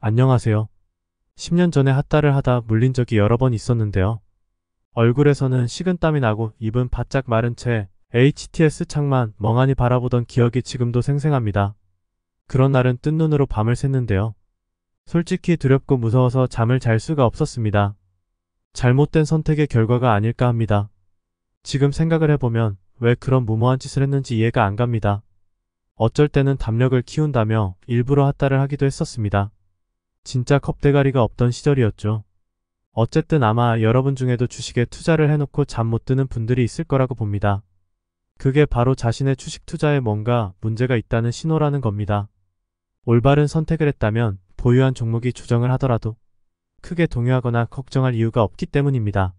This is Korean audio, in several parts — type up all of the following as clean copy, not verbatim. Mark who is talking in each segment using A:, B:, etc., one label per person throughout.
A: 안녕하세요. 10년 전에 핫다를 하다 물린 적이 여러 번 있었는데요. 얼굴에서는 식은땀이 나고 입은 바짝 마른 채 HTS 창만 멍하니 바라보던 기억이 지금도 생생합니다. 그런 날은 뜬 눈으로 밤을 샜는데요. 솔직히 두렵고 무서워서 잠을 잘 수가 없었습니다. 잘못된 선택의 결과가 아닐까 합니다. 지금 생각을 해보면 왜 그런 무모한 짓을 했는지 이해가 안 갑니다. 어쩔 때는 담력을 키운다며 일부러 핫다를 하기도 했었습니다. 진짜 겁대가리가 없던 시절이었죠. 어쨌든 아마 여러분 중에도 주식에 투자를 해놓고 잠 못 드는 분들이 있을 거라고 봅니다. 그게 바로 자신의 주식 투자에 뭔가 문제가 있다는 신호라는 겁니다. 올바른 선택을 했다면 보유한 종목이 조정을 하더라도 크게 동요하거나 걱정할 이유가 없기 때문입니다.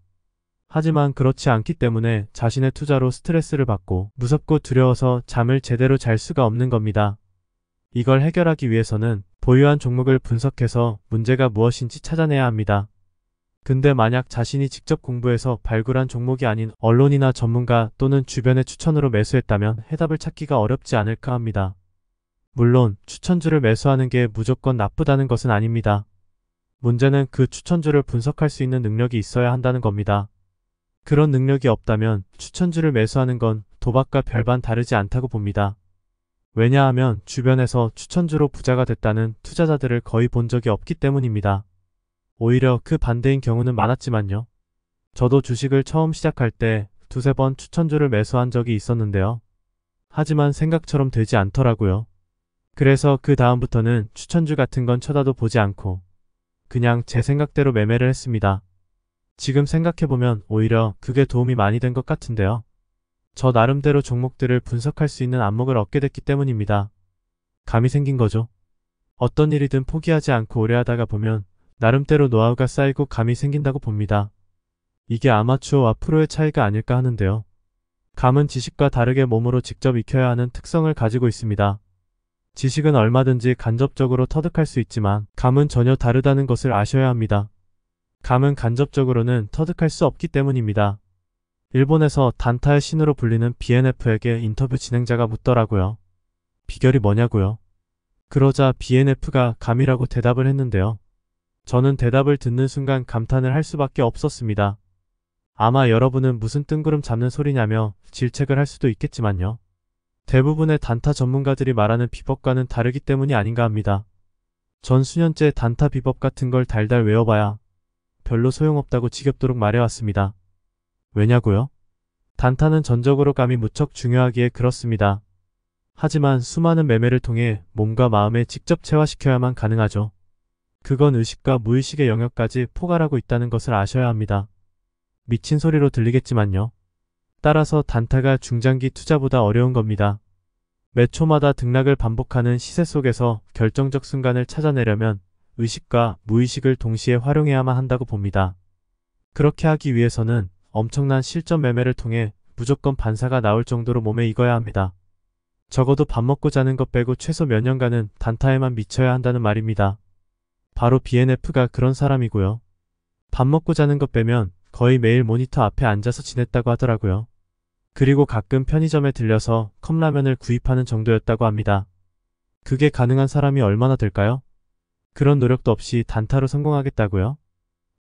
A: 하지만 그렇지 않기 때문에 자신의 투자로 스트레스를 받고 무섭고 두려워서 잠을 제대로 잘 수가 없는 겁니다. 이걸 해결하기 위해서는 보유한 종목을 분석해서 문제가 무엇인지 찾아내야 합니다. 근데 만약 자신이 직접 공부해서 발굴한 종목이 아닌 언론이나 전문가 또는 주변의 추천으로 매수했다면 해답을 찾기가 어렵지 않을까 합니다. 물론 추천주를 매수하는 게 무조건 나쁘다는 것은 아닙니다. 문제는 그 추천주를 분석할 수 있는 능력이 있어야 한다는 겁니다. 그런 능력이 없다면 추천주를 매수하는 건 도박과 별반 다르지 않다고 봅니다. 왜냐하면 주변에서 추천주로 부자가 됐다는 투자자들을 거의 본 적이 없기 때문입니다. 오히려 그 반대인 경우는 많았지만요. 저도 주식을 처음 시작할 때 두세 번 추천주를 매수한 적이 있었는데요. 하지만 생각처럼 되지 않더라고요. 그래서 그 다음부터는 추천주 같은 건 쳐다도 보지 않고 그냥 제 생각대로 매매를 했습니다. 지금 생각해보면 오히려 그게 도움이 많이 된 것 같은데요. 저 나름대로 종목들을 분석할 수 있는 안목을 얻게 됐기 때문입니다. 감이 생긴 거죠. 어떤 일이든 포기하지 않고 오래 하다가 보면 나름대로 노하우가 쌓이고 감이 생긴다고 봅니다. 이게 아마추어와 프로의 차이가 아닐까 하는데요. 감은 지식과 다르게 몸으로 직접 익혀야 하는 특성을 가지고 있습니다. 지식은 얼마든지 간접적으로 터득할 수 있지만 감은 전혀 다르다는 것을 아셔야 합니다. 감은 간접적으로는 터득할 수 없기 때문입니다. 일본에서 단타의 신으로 불리는 BNF에게 인터뷰 진행자가 묻더라고요. 비결이 뭐냐고요? 그러자 BNF가 감이라고 대답을 했는데요. 저는 대답을 듣는 순간 감탄을 할 수밖에 없었습니다. 아마 여러분은 무슨 뜬구름 잡는 소리냐며 질책을 할 수도 있겠지만요. 대부분의 단타 전문가들이 말하는 비법과는 다르기 때문이 아닌가 합니다. 전 수년째 단타 비법 같은 걸 달달 외워봐야 별로 소용없다고 지겹도록 말해왔습니다. 왜냐고요? 단타는 전적으로 감이 무척 중요하기에 그렇습니다. 하지만 수많은 매매를 통해 몸과 마음에 직접 체화시켜야만 가능하죠. 그건 의식과 무의식의 영역까지 포괄하고 있다는 것을 아셔야 합니다. 미친 소리로 들리겠지만요. 따라서 단타가 중장기 투자보다 어려운 겁니다. 매 초마다 등락을 반복하는 시세 속에서 결정적 순간을 찾아내려면 의식과 무의식을 동시에 활용해야만 한다고 봅니다. 그렇게 하기 위해서는 엄청난 실전 매매를 통해 무조건 반사가 나올 정도로 몸에 익어야 합니다. 적어도 밥 먹고 자는 것 빼고 최소 몇 년간은 단타에만 미쳐야 한다는 말입니다. 바로 BNF가 그런 사람이고요. 밥 먹고 자는 것 빼면 거의 매일 모니터 앞에 앉아서 지냈다고 하더라고요. 그리고 가끔 편의점에 들려서 컵라면을 구입하는 정도였다고 합니다. 그게 가능한 사람이 얼마나 될까요? 그런 노력도 없이 단타로 성공하겠다고요?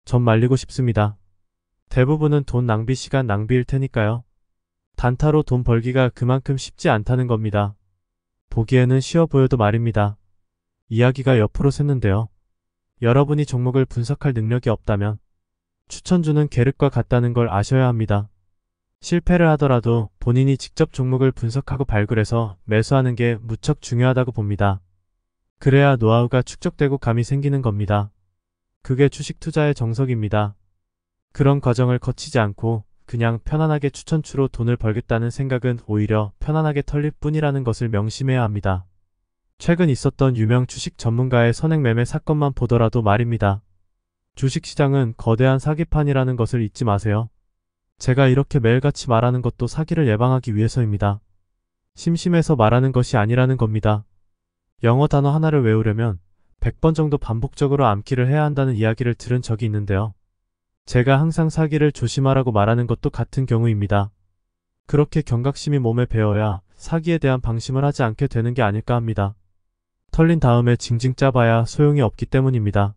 A: 전 말리고 싶습니다. 대부분은 돈 낭비, 시간 낭비일 테니까요. 단타로 돈 벌기가 그만큼 쉽지 않다는 겁니다. 보기에는 쉬워 보여도 말입니다. 이야기가 옆으로 샜는데요. 여러분이 종목을 분석할 능력이 없다면 추천주는 계륵과 같다는 걸 아셔야 합니다. 실패를 하더라도 본인이 직접 종목을 분석하고 발굴해서 매수하는 게 무척 중요하다고 봅니다. 그래야 노하우가 축적되고 감이 생기는 겁니다. 그게 주식 투자의 정석입니다. 그런 과정을 거치지 않고 그냥 편안하게 추천주로 돈을 벌겠다는 생각은 오히려 편안하게 털릴 뿐이라는 것을 명심해야 합니다. 최근 있었던 유명 주식 전문가의 선행 매매 사건만 보더라도 말입니다. 주식시장은 거대한 사기판이라는 것을 잊지 마세요. 제가 이렇게 매일같이 말하는 것도 사기를 예방하기 위해서입니다. 심심해서 말하는 것이 아니라는 겁니다. 영어 단어 하나를 외우려면 100번 정도 반복적으로 암기를 해야 한다는 이야기를 들은 적이 있는데요. 제가 항상 사기를 조심하라고 말하는 것도 같은 경우입니다. 그렇게 경각심이 몸에 배어야 사기에 대한 방심을 하지 않게 되는 게 아닐까 합니다. 털린 다음에 징징 짜봐야 소용이 없기 때문입니다.